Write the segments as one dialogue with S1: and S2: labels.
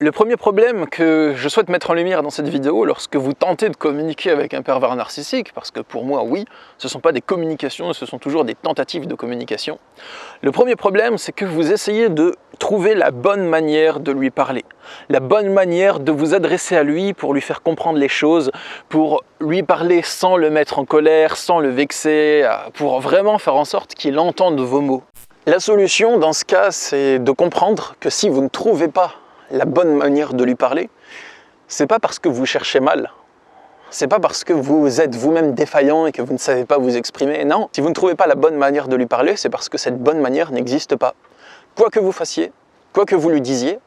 S1: Le premier problème que je souhaite mettre en lumière dans cette vidéo, lorsque vous tentez de communiquer avec un pervers narcissique, parce que pour moi, oui, ce ne sont pas des communications, ce sont toujours des tentatives de communication. Le premier problème, c'est que vous essayez de trouver la bonne manière de lui parler, la bonne manière de vous adresser à lui pour lui faire comprendre les choses, pour lui parler sans le mettre en colère, sans le vexer, pour vraiment faire en sorte qu'il entende vos mots. La solution dans ce cas, c'est de comprendre que si vous ne trouvez pas la bonne manière de lui parler, c'est pas parce que vous cherchez mal, c'est pas parce que vous êtes vous-même défaillant et que vous ne savez pas vous exprimer, non. Si vous ne trouvez pas la bonne manière de lui parler, c'est parce que cette bonne manière n'existe pas. Quoi que vous fassiez, quoi que vous lui disiez,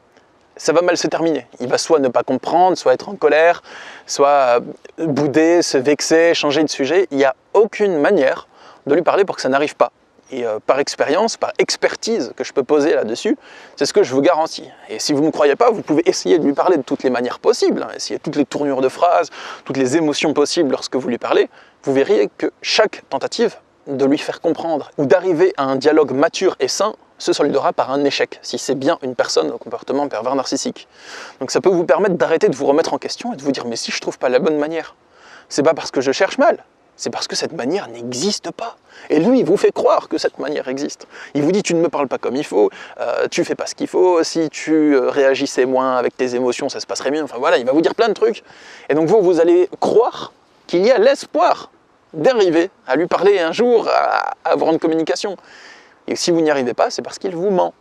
S1: ça va mal se terminer. Il va soit ne pas comprendre, soit être en colère, soit bouder, se vexer, changer de sujet. Il n'y a aucune manière de lui parler pour que ça n'arrive pas. Et par expérience, par expertise que je peux poser là-dessus, c'est ce que je vous garantis. Et si vous ne me croyez pas, vous pouvez essayer de lui parler de toutes les manières possibles, essayer toutes les tournures de phrases, toutes les émotions possibles lorsque vous lui parlez. Vous verriez que chaque tentative de lui faire comprendre ou d'arriver à un dialogue mature et sain se soldera par un échec, si c'est bien une personne au comportement pervers narcissique. Donc ça peut vous permettre d'arrêter de vous remettre en question et de vous dire « mais si je ne trouve pas la bonne manière, c'est pas parce que je cherche mal, c'est parce que cette manière n'existe pas. » Et lui, il vous fait croire que cette manière existe. Il vous dit « tu ne me parles pas comme il faut, tu fais pas ce qu'il faut, si tu réagissais moins avec tes émotions, ça se passerait mieux. » Enfin voilà, il va vous dire plein de trucs. Et donc vous allez croire qu'il y a l'espoir d'arriver à lui parler un jour, à avoir une communication. Et si vous n'y arrivez pas, c'est parce qu'il vous ment.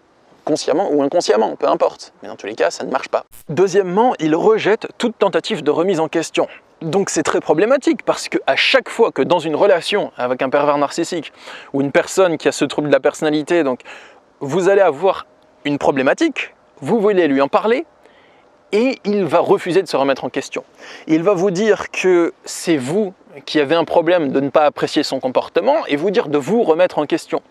S1: Consciemment ou inconsciemment, peu importe. Mais dans tous les cas, ça ne marche pas. Deuxièmement, il rejette toute tentative de remise en question. Donc c'est très problématique parce qu'à chaque fois que dans une relation avec un pervers narcissique ou une personne qui a ce trouble de la personnalité, donc vous allez avoir une problématique, vous voulez lui en parler et il va refuser de se remettre en question. Il va vous dire que c'est vous qui avez un problème de ne pas apprécier son comportement et vous dire de vous remettre en question.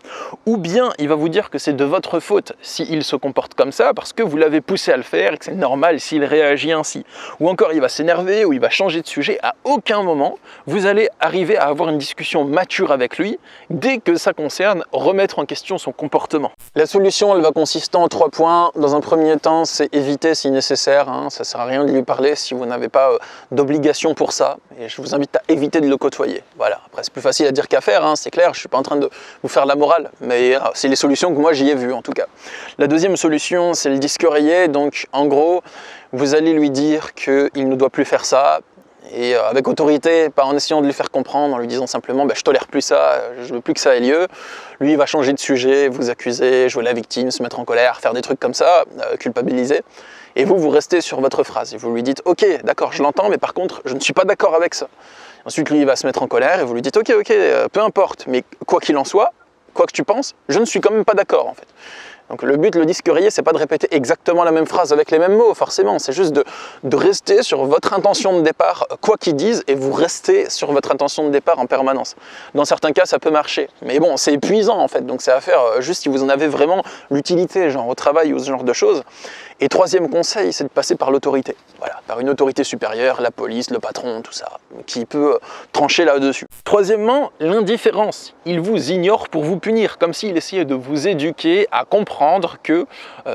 S1: Ou bien il va vous dire que c'est de votre faute s'il se comporte comme ça parce que vous l'avez poussé à le faire et que c'est normal s'il réagit ainsi. Ou encore il va s'énerver ou il va changer de sujet. À aucun moment vous allez arriver à avoir une discussion mature avec lui dès que ça concerne remettre en question son comportement. La solution, elle va consister en 3 points. Dans un premier temps, c'est éviter si nécessaire. Ça ne sert à rien de lui parler si vous n'avez pas d'obligation pour ça. Et je vous invite à éviter de le côtoyer. Voilà. Après, c'est plus facile à dire qu'à faire, c'est clair, je ne suis pas en train de vous faire la morale, mais c'est les solutions que moi j'y ai vues en tout cas. La deuxième solution, c'est le disque rayé. Donc en gros, vous allez lui dire qu'il ne doit plus faire ça, et avec autorité, pas en essayant de lui faire comprendre, en lui disant simplement je tolère plus ça, je veux plus que ça ait lieu. Lui il va changer de sujet, vous accuser, jouer la victime, se mettre en colère, faire des trucs comme ça, culpabiliser. Et vous restez sur votre phrase et vous lui dites « Ok, d'accord, je l'entends, mais par contre, je ne suis pas d'accord avec ça. » Ensuite, lui, il va se mettre en colère et vous lui dites « Ok, peu importe, mais quoi qu'il en soit, quoi que tu penses, je ne suis quand même pas d'accord en fait. » Donc le but, le disque rayé, c'est pas de répéter exactement la même phrase avec les mêmes mots, forcément. C'est juste de rester sur votre intention de départ, quoi qu'ils disent, et vous restez sur votre intention de départ en permanence. Dans certains cas, ça peut marcher. Mais bon, c'est épuisant en fait, donc c'est à faire juste si vous en avez vraiment l'utilité, genre au travail ou ce genre de choses. Et troisième conseil, c'est de passer par l'autorité. Voilà, par une autorité supérieure, la police, le patron, tout ça, qui peut trancher là-dessus. Troisièmement, l'indifférence. Il vous ignore pour vous punir, comme s'il essayait de vous éduquer à comprendre que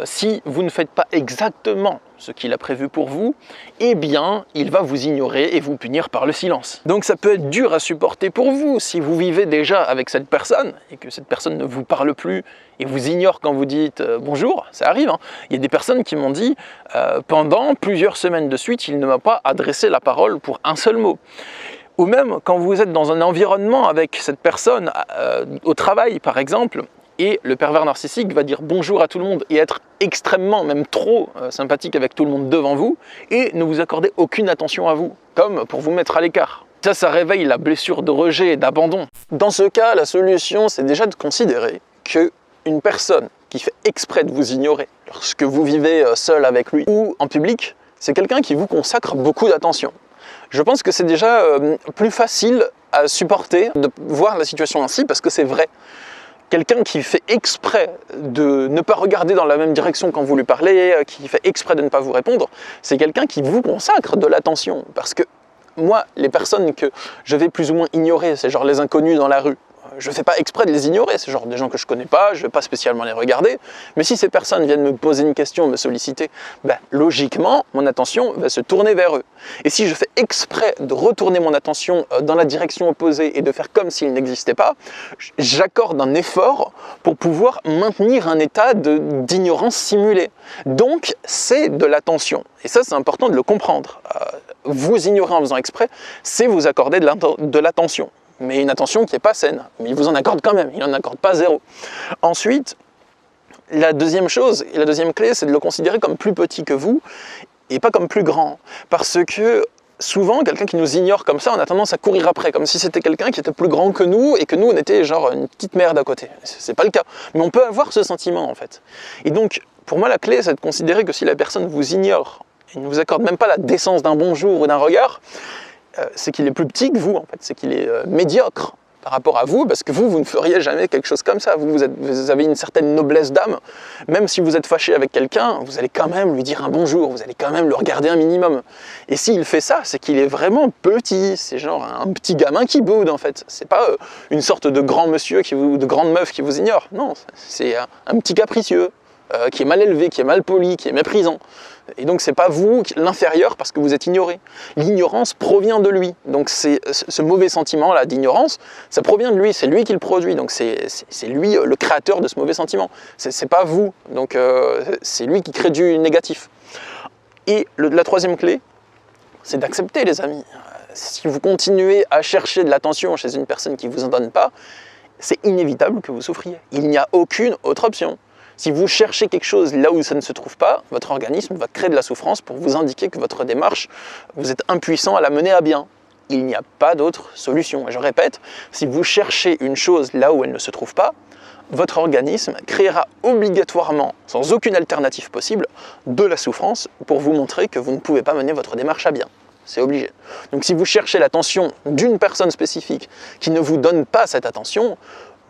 S1: si vous ne faites pas exactement ce qu'il a prévu pour vous, eh bien, il va vous ignorer et vous punir par le silence. Donc ça peut être dur à supporter pour vous si vous vivez déjà avec cette personne et que cette personne ne vous parle plus et vous ignore quand vous dites bonjour, ça arrive. Il y a des personnes qui m'ont dit pendant plusieurs semaines de suite, il ne m'a pas adressé la parole pour un seul mot. Ou même quand vous êtes dans un environnement avec cette personne, au travail par exemple, et le pervers narcissique va dire bonjour à tout le monde et être extrêmement, même trop sympathique avec tout le monde devant vous et ne vous accorder aucune attention à vous, comme pour vous mettre à l'écart. Ça réveille la blessure de rejet et d'abandon. Dans ce cas, la solution, c'est déjà de considérer qu'une personne qui fait exprès de vous ignorer lorsque vous vivez seul avec lui ou en public, c'est quelqu'un qui vous consacre beaucoup d'attention. Je pense que c'est déjà plus facile à supporter de voir la situation ainsi parce que c'est vrai. Quelqu'un qui fait exprès de ne pas regarder dans la même direction quand vous lui parlez, qui fait exprès de ne pas vous répondre, c'est quelqu'un qui vous consacre de l'attention. Parce que moi, les personnes que je vais plus ou moins ignorer, c'est genre les inconnus dans la rue, Je ne fais pas exprès de les ignorer, c'est genre des gens que je ne connais pas, je ne vais pas spécialement les regarder, mais si ces personnes viennent me poser une question, me solliciter, logiquement, mon attention va se tourner vers eux. Et si je fais exprès de retourner mon attention dans la direction opposée et de faire comme s'ils n'existaient pas, j'accorde un effort pour pouvoir maintenir un état d'ignorance simulée. Donc, c'est de l'attention. Et ça, c'est important de le comprendre. Vous ignorer en faisant exprès, c'est vous accorder de l'attention. Mais une attention qui n'est pas saine. Mais il vous en accorde quand même, il n'en accorde pas zéro. Ensuite, la deuxième chose, et la deuxième clé, c'est de le considérer comme plus petit que vous et pas comme plus grand. Parce que souvent, quelqu'un qui nous ignore comme ça, on a tendance à courir après, comme si c'était quelqu'un qui était plus grand que nous et que nous, on était genre une petite merde à côté. C'est pas le cas. Mais on peut avoir ce sentiment, en fait. Et donc, pour moi, la clé, c'est de considérer que si la personne vous ignore et ne vous accorde même pas la décence d'un bonjour ou d'un regard, c'est qu'il est plus petit que vous, en fait, c'est qu'il est médiocre par rapport à vous, parce que vous ne feriez jamais quelque chose comme ça. Vous avez une certaine noblesse d'âme. Même si vous êtes fâché avec quelqu'un, vous allez quand même lui dire un bonjour, vous allez quand même le regarder un minimum. Et s'il fait ça, c'est qu'il est vraiment petit. C'est genre un petit gamin qui boude, en fait. C'est pas une sorte de grand monsieur ou de grande meuf qui vous ignore. Non, c'est un petit capricieux, qui est mal élevé, qui est mal poli, qui est méprisant. Et donc c'est pas vous l'inférieur parce que vous êtes ignoré. L'ignorance provient de lui. Donc ce mauvais sentiment-là d'ignorance, ça provient de lui, c'est lui qui le produit. Donc c'est lui le créateur de ce mauvais sentiment. C'est pas vous. Donc c'est lui qui crée du négatif. Et la troisième clé, c'est d'accepter, les amis. Si vous continuez à chercher de l'attention chez une personne qui ne vous en donne pas, c'est inévitable que vous souffriez. Il n'y a aucune autre option. Si vous cherchez quelque chose là où ça ne se trouve pas, votre organisme va créer de la souffrance pour vous indiquer que votre démarche, vous êtes impuissant à la mener à bien. Il n'y a pas d'autre solution. Et je répète, si vous cherchez une chose là où elle ne se trouve pas, votre organisme créera obligatoirement, sans aucune alternative possible, de la souffrance pour vous montrer que vous ne pouvez pas mener votre démarche à bien. C'est obligé. Donc si vous cherchez l'attention d'une personne spécifique qui ne vous donne pas cette attention,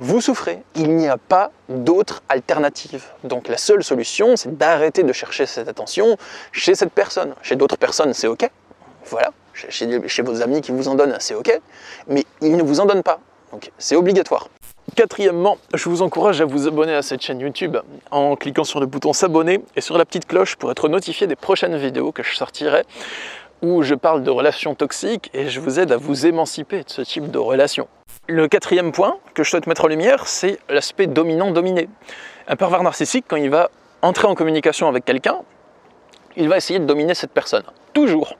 S1: vous souffrez. Il n'y a pas d'autre alternative. Donc la seule solution, c'est d'arrêter de chercher cette attention chez cette personne. Chez d'autres personnes, c'est ok. Voilà. Chez vos amis qui vous en donnent, c'est ok. Mais ils ne vous en donnent pas. Donc c'est obligatoire. Quatrièmement, je vous encourage à vous abonner à cette chaîne YouTube en cliquant sur le bouton s'abonner et sur la petite cloche pour être notifié des prochaines vidéos que je sortirai où je parle de relations toxiques et je vous aide à vous émanciper de ce type de relations. Le quatrième point que je souhaite mettre en lumière, c'est l'aspect dominant-dominé. Un pervers narcissique, quand il va entrer en communication avec quelqu'un, il va essayer de dominer cette personne. Toujours.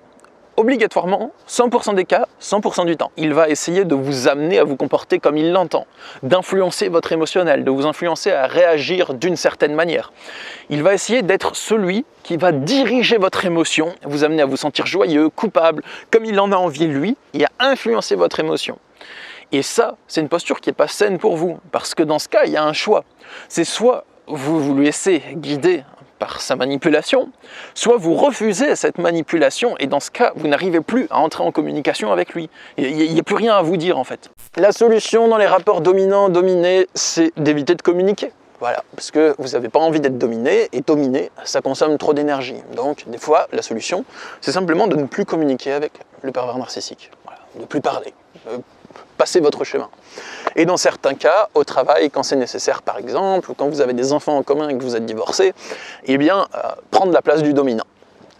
S1: Obligatoirement, 100% des cas, 100% du temps. Il va essayer de vous amener à vous comporter comme il l'entend, d'influencer votre émotionnel, de vous influencer à réagir d'une certaine manière. Il va essayer d'être celui qui va diriger votre émotion, vous amener à vous sentir joyeux, coupable, comme il en a envie lui, et à influencer votre émotion. Et ça, c'est une posture qui n'est pas saine pour vous, parce que dans ce cas, il y a un choix. C'est soit vous vous laissez guider par sa manipulation, soit vous refusez cette manipulation, et dans ce cas, vous n'arrivez plus à entrer en communication avec lui. Il n'y a plus rien à vous dire, en fait. La solution dans les rapports dominant-dominé, c'est d'éviter de communiquer. Voilà, parce que vous n'avez pas envie d'être dominé, et dominer, ça consomme trop d'énergie. Donc, des fois, la solution, c'est simplement de ne plus communiquer avec le pervers narcissique. Voilà, de ne plus parler. Passez votre chemin. Et dans certains cas, au travail, quand c'est nécessaire par exemple, ou quand vous avez des enfants en commun et que vous êtes divorcé, eh bien, prendre la place du dominant.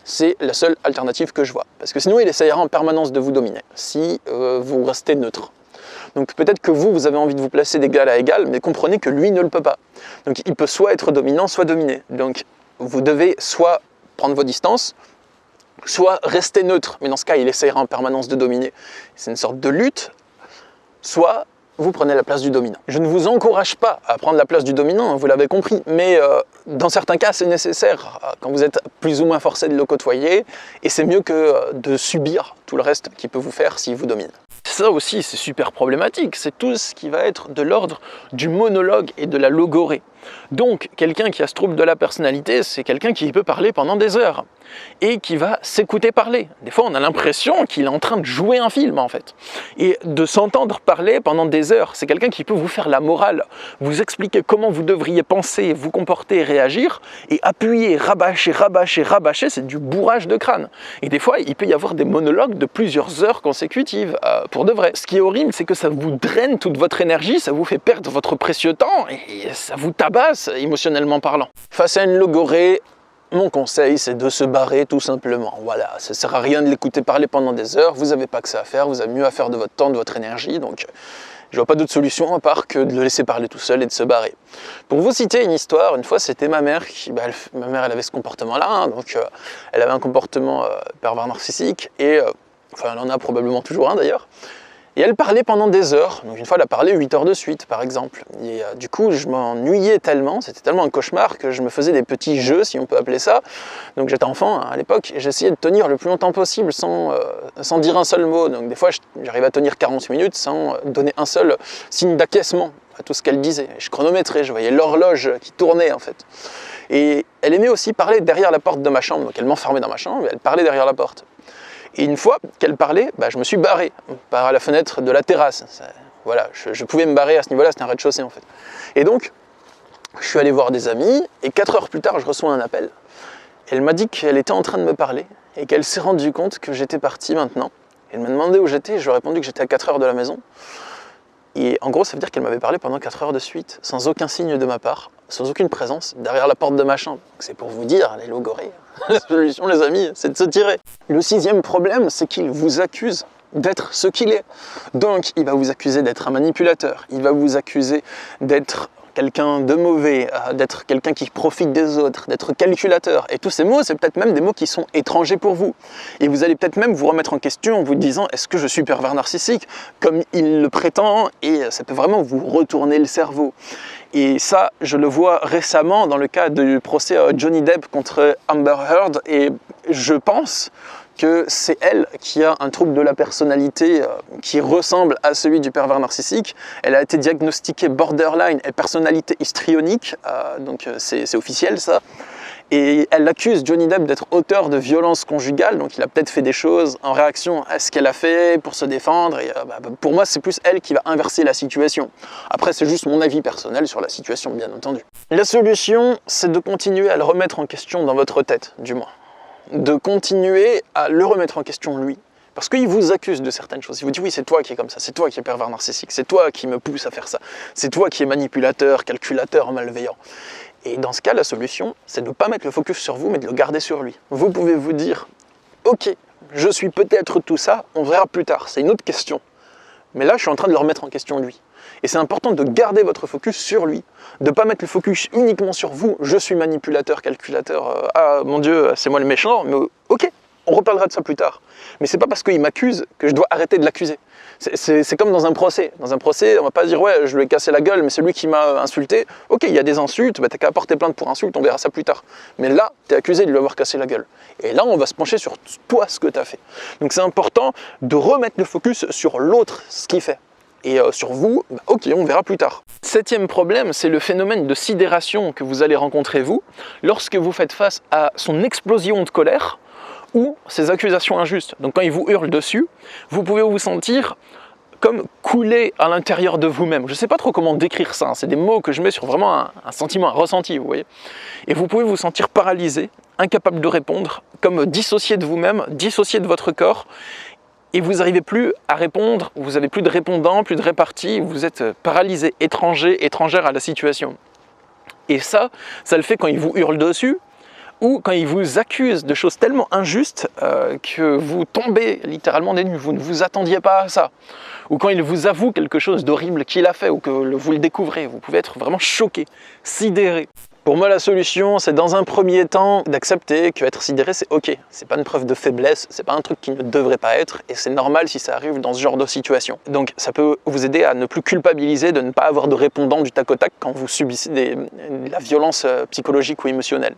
S1: C'est la seule alternative que je vois. Parce que sinon, il essaiera en permanence de vous dominer, si vous restez neutre. Donc peut-être que vous avez envie de vous placer d'égal à égal, mais comprenez que lui ne le peut pas. Donc il peut soit être dominant, soit dominé. Donc vous devez soit prendre vos distances, soit rester neutre, mais dans ce cas, il essaiera en permanence de dominer. C'est une sorte de lutte. Soit vous prenez la place du dominant. Je ne vous encourage pas à prendre la place du dominant, vous l'avez compris, mais dans certains cas c'est nécessaire quand vous êtes plus ou moins forcé de le côtoyer, et c'est mieux que de subir tout le reste qu'il peut vous faire s'il vous domine. Ça aussi c'est super problématique, c'est tout ce qui va être de l'ordre du monologue et de la logorée. Donc, quelqu'un qui a ce trouble de la personnalité, c'est quelqu'un qui peut parler pendant des heures et qui va s'écouter parler. Des fois, on a l'impression qu'il est en train de jouer un film, en fait. Et de s'entendre parler pendant des heures, c'est quelqu'un qui peut vous faire la morale, vous expliquer comment vous devriez penser, vous comporter, réagir, et appuyer, rabâcher, rabâcher, rabâcher, c'est du bourrage de crâne. Et des fois, il peut y avoir des monologues de plusieurs heures consécutives, pour de vrai. Ce qui est horrible, c'est que ça vous draine toute votre énergie, ça vous fait perdre votre précieux temps, et ça vous tabasse, émotionnellement parlant. Face à une logorée, mon conseil, c'est de se barrer tout simplement. Voilà, ça ne sert à rien de l'écouter parler pendant des heures, vous n'avez pas que ça à faire, vous avez mieux à faire de votre temps, de votre énergie, donc je vois pas d'autre solution à part que de le laisser parler tout seul et de se barrer. Pour vous citer une histoire, une fois c'était ma mère qui, ma mère elle avait ce comportement-là, hein, donc elle avait un comportement pervers narcissique, et enfin elle en a probablement toujours un d'ailleurs. Et elle parlait pendant des heures, donc une fois elle a parlé 8 heures de suite par exemple. Et du coup je m'ennuyais tellement, c'était tellement un cauchemar que je me faisais des petits jeux, si on peut appeler ça. Donc j'étais enfant hein, à l'époque, et j'essayais de tenir le plus longtemps possible sans dire un seul mot. Donc des fois j'arrivais à tenir 40 minutes sans donner un seul signe d'acquiescement à tout ce qu'elle disait. Et je chronométrais, je voyais l'horloge qui tournait en fait. Et elle aimait aussi parler derrière la porte de ma chambre, donc elle m'enfermait dans ma chambre et elle parlait derrière la porte. Et une fois qu'elle parlait, je me suis barré par la fenêtre de la terrasse. Voilà, je pouvais me barrer à ce niveau-là, c'était un rez-de-chaussée en fait. Et donc, je suis allé voir des amis, et 4 heures plus tard, je reçois un appel. Elle m'a dit qu'elle était en train de me parler, et qu'elle s'est rendue compte que j'étais parti maintenant. Elle m'a demandé où j'étais, je lui ai répondu que j'étais à 4 heures de la maison. Et en gros, ça veut dire qu'elle m'avait parlé pendant 4 heures de suite, sans aucun signe de ma part, sans aucune présence, derrière la porte de ma chambre. C'est pour vous dire, les logorées, la solution les amis, c'est de se tirer. Le 6e problème, c'est qu'il vous accuse d'être ce qu'il est. Donc, il va vous accuser d'être un manipulateur, il va vous accuser d'être quelqu'un de mauvais, d'être quelqu'un qui profite des autres, d'être calculateur. Et tous ces mots, c'est peut-être même des mots qui sont étrangers pour vous. Et vous allez peut-être même vous remettre en question en vous disant « Est-ce que je suis pervers narcissique ?» comme il le prétend, et ça peut vraiment vous retourner le cerveau. Et ça, je le vois récemment dans le cas du procès Johnny Depp contre Amber Heard, et je pense que c'est elle qui a un trouble de la personnalité qui ressemble à celui du pervers narcissique. Elle a été diagnostiquée borderline et personnalité histrionique, donc c'est officiel ça. Et elle accuse Johnny Depp d'être auteur de violences conjugales, donc il a peut-être fait des choses en réaction à ce qu'elle a fait pour se défendre, et pour moi c'est plus elle qui va inverser la situation. Après c'est juste mon avis personnel sur la situation bien entendu. La solution c'est de continuer à le remettre en question dans votre tête, du moins. De continuer à le remettre en question lui. Parce qu'il vous accuse de certaines choses. Il vous dit oui, c'est toi qui es comme ça, c'est toi qui es pervers narcissique, c'est toi qui me pousse à faire ça, c'est toi qui es manipulateur, calculateur, malveillant. Et dans ce cas, la solution, c'est de ne pas mettre le focus sur vous, mais de le garder sur lui. Vous pouvez vous dire, ok, je suis peut-être tout ça, on verra plus tard, c'est une autre question. Mais là, je suis en train de le remettre en question lui. Et c'est important de garder votre focus sur lui, de ne pas mettre le focus uniquement sur vous. Je suis manipulateur, calculateur, ah mon Dieu, c'est moi le méchant, mais ok, on reparlera de ça plus tard. Mais c'est pas parce qu'il m'accuse que je dois arrêter de l'accuser. C'est comme dans un procès. Dans un procès, on va pas dire ouais, je lui ai cassé la gueule, mais c'est lui qui m'a insulté. Ok, il y a des insultes, t'as qu'à porter plainte pour insulte, on verra ça plus tard. Mais là, t'es accusé de lui avoir cassé la gueule. Et là, on va se pencher sur toi, ce que t'as fait. Donc c'est important de remettre le focus sur l'autre, ce qu'il fait. Et sur vous, ok, on verra plus tard. 7e problème, c'est le phénomène de sidération que vous allez rencontrer vous, lorsque vous faites face à son explosion de colère, ou ses accusations injustes. Donc quand il vous hurle dessus, vous pouvez vous sentir comme couler à l'intérieur de vous-même. Je ne sais pas trop comment décrire ça, hein. C'est des mots que je mets sur vraiment un sentiment, un ressenti, vous voyez. Et vous pouvez vous sentir paralysé, incapable de répondre, comme dissocié de vous-même, dissocié de votre corps, et vous n'arrivez plus à répondre, vous n'avez plus de répondant, plus de répartie, vous êtes paralysé, étranger, étrangère à la situation. Et ça le fait quand il vous hurle dessus, ou quand il vous accuse de choses tellement injustes que vous tombez littéralement des nues, vous ne vous attendiez pas à ça. Ou quand il vous avoue quelque chose d'horrible qu'il a fait, ou que vous le découvrez, vous pouvez être vraiment choqué, sidéré. Pour moi, la solution, c'est dans un premier temps d'accepter qu'être sidéré, c'est ok. C'est pas une preuve de faiblesse, c'est pas un truc qui ne devrait pas être, et c'est normal si ça arrive dans ce genre de situation. Donc ça peut vous aider à ne plus culpabiliser, de ne pas avoir de répondant du tac au tac quand vous subissez de la violence psychologique ou émotionnelle.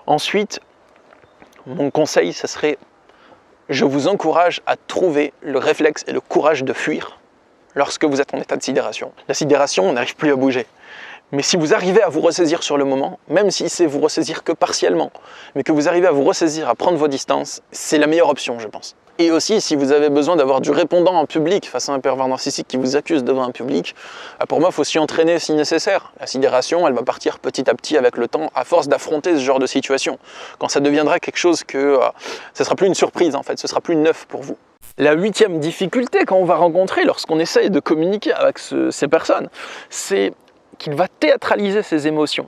S1: Ensuite, mon conseil, ce serait, je vous encourage à trouver le réflexe et le courage de fuir lorsque vous êtes en état de sidération. La sidération, on n'arrive plus à bouger. Mais si vous arrivez à vous ressaisir sur le moment, même si c'est vous ressaisir que partiellement, mais que vous arrivez à vous ressaisir, à prendre vos distances, c'est la meilleure option, je pense. Et aussi, si vous avez besoin d'avoir du répondant en public face à un pervers narcissique qui vous accuse devant un public, pour moi, il faut s'y entraîner si nécessaire. La sidération, elle va partir petit à petit avec le temps, à force d'affronter ce genre de situation. Quand ça deviendra quelque chose que... ça ne sera plus une surprise, en fait, ce sera plus neuf pour vous. La 8e difficulté qu'on va rencontrer lorsqu'on essaye de communiquer avec ces personnes, c'est qu'il va théâtraliser ses émotions,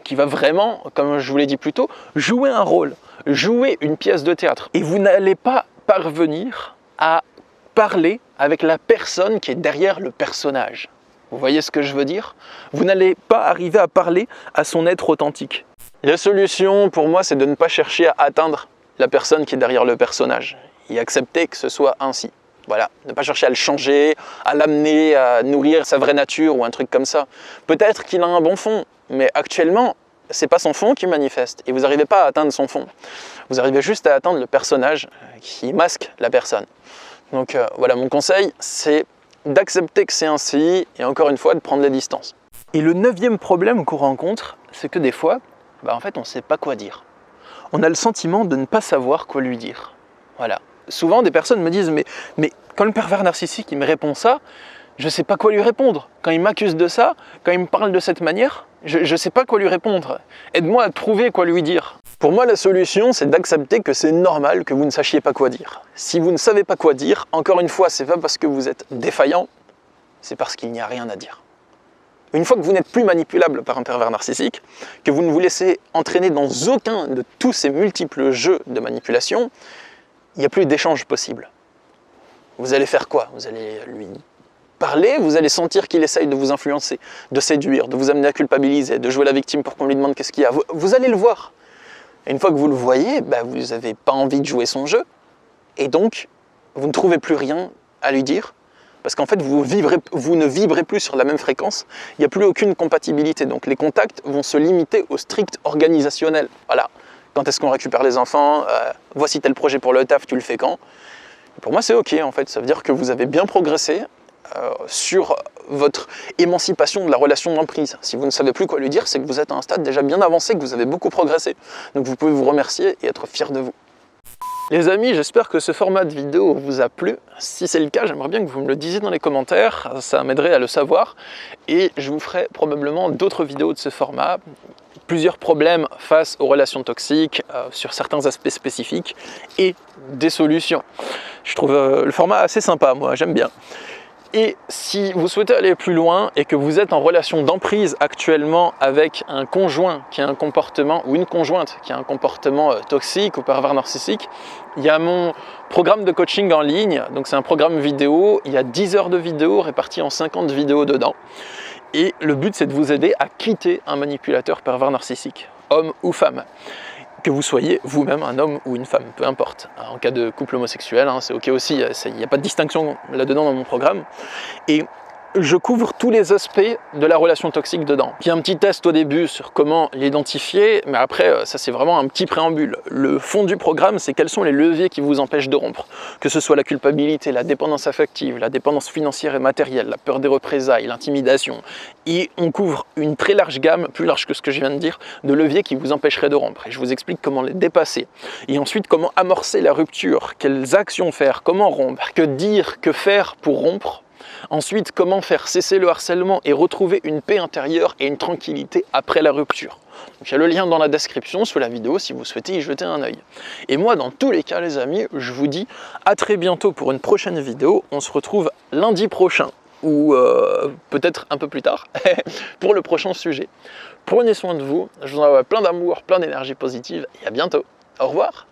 S1: qu'il va vraiment, comme je vous l'ai dit plus tôt, jouer un rôle, jouer une pièce de théâtre. Et vous n'allez pas parvenir à parler avec la personne qui est derrière le personnage. Vous voyez ce que je veux dire? Vous n'allez pas arriver à parler à son être authentique. La solution pour moi, c'est de ne pas chercher à atteindre la personne qui est derrière le personnage et accepter que ce soit ainsi. Voilà, ne pas chercher à le changer, à l'amener, à nourrir sa vraie nature ou un truc comme ça. Peut-être qu'il a un bon fond, mais actuellement, c'est pas son fond qui manifeste et vous n'arrivez pas à atteindre son fond. Vous arrivez juste à atteindre le personnage qui masque la personne. Donc voilà, mon conseil, c'est d'accepter que c'est ainsi et encore une fois, de prendre les distances. Et le 9e problème qu'on rencontre, c'est que des fois, en fait, on ne sait pas quoi dire. On a le sentiment de ne pas savoir quoi lui dire. Voilà. Souvent, des personnes me disent « mais quand le pervers narcissique il me répond ça, je ne sais pas quoi lui répondre. Quand il m'accuse de ça, quand il me parle de cette manière, je ne sais pas quoi lui répondre. Aide-moi à trouver quoi lui dire. » Pour moi, la solution, c'est d'accepter que c'est normal que vous ne sachiez pas quoi dire. Si vous ne savez pas quoi dire, encore une fois, c'est pas parce que vous êtes défaillant, c'est parce qu'il n'y a rien à dire. Une fois que vous n'êtes plus manipulable par un pervers narcissique, que vous ne vous laissez entraîner dans aucun de tous ces multiples jeux de manipulation, il n'y a plus d'échange possible. Vous allez faire quoi? Vous allez lui parler, vous allez sentir qu'il essaye de vous influencer, de séduire, de vous amener à culpabiliser, de jouer la victime pour qu'on lui demande qu'est-ce qu'il y a. Vous allez le voir. Et une fois que vous le voyez, vous n'avez pas envie de jouer son jeu. Et donc, vous ne trouvez plus rien à lui dire. Parce qu'en fait, vous ne vibrez plus sur la même fréquence. Il n'y a plus aucune compatibilité. Donc les contacts vont se limiter au strict organisationnel. Voilà. Quand est-ce qu'on récupère les enfants? Voici tel projet pour le taf, tu le fais quand? Pour moi, c'est OK, en fait. Ça veut dire que vous avez bien progressé sur votre émancipation de la relation d'emprise. Si vous ne savez plus quoi lui dire, c'est que vous êtes à un stade déjà bien avancé, que vous avez beaucoup progressé. Donc vous pouvez vous remercier et être fier de vous. Les amis, j'espère que ce format de vidéo vous a plu. Si c'est le cas, j'aimerais bien que vous me le disiez dans les commentaires, ça m'aiderait à le savoir. Et je vous ferai probablement d'autres vidéos de ce format. Plusieurs problèmes face aux relations toxiques, sur certains aspects spécifiques, et des solutions. Je trouve le format assez sympa, moi, j'aime bien. Et si vous souhaitez aller plus loin et que vous êtes en relation d'emprise actuellement avec un conjoint qui a un comportement, ou une conjointe qui a un comportement toxique ou pervers narcissique, il y a mon programme de coaching en ligne, donc c'est un programme vidéo, il y a 10 heures de vidéo réparties en 50 vidéos dedans. Et le but, c'est de vous aider à quitter un manipulateur pervers narcissique, homme ou femme. Que vous soyez vous-même un homme ou une femme, peu importe. En cas de couple homosexuel, c'est OK aussi, il n'y a pas de distinction là-dedans dans mon programme. Et je couvre tous les aspects de la relation toxique dedans. Il y a un petit test au début sur comment l'identifier, mais après, ça c'est vraiment un petit préambule. Le fond du programme, c'est quels sont les leviers qui vous empêchent de rompre. Que ce soit la culpabilité, la dépendance affective, la dépendance financière et matérielle, la peur des représailles, l'intimidation. Et on couvre une très large gamme, plus large que ce que je viens de dire, de leviers qui vous empêcheraient de rompre. Et je vous explique comment les dépasser. Et ensuite, comment amorcer la rupture, quelles actions faire, comment rompre, que dire, que faire pour rompre. Ensuite, comment faire cesser le harcèlement et retrouver une paix intérieure et une tranquillité après la rupture. Il y a le lien dans la description sous la vidéo si vous souhaitez y jeter un œil. Et moi, dans tous les cas, les amis, je vous dis à très bientôt pour une prochaine vidéo. On se retrouve lundi prochain ou peut-être un peu plus tard pour le prochain sujet. Prenez soin de vous, je vous envoie plein d'amour, plein d'énergie positive et à bientôt. Au revoir.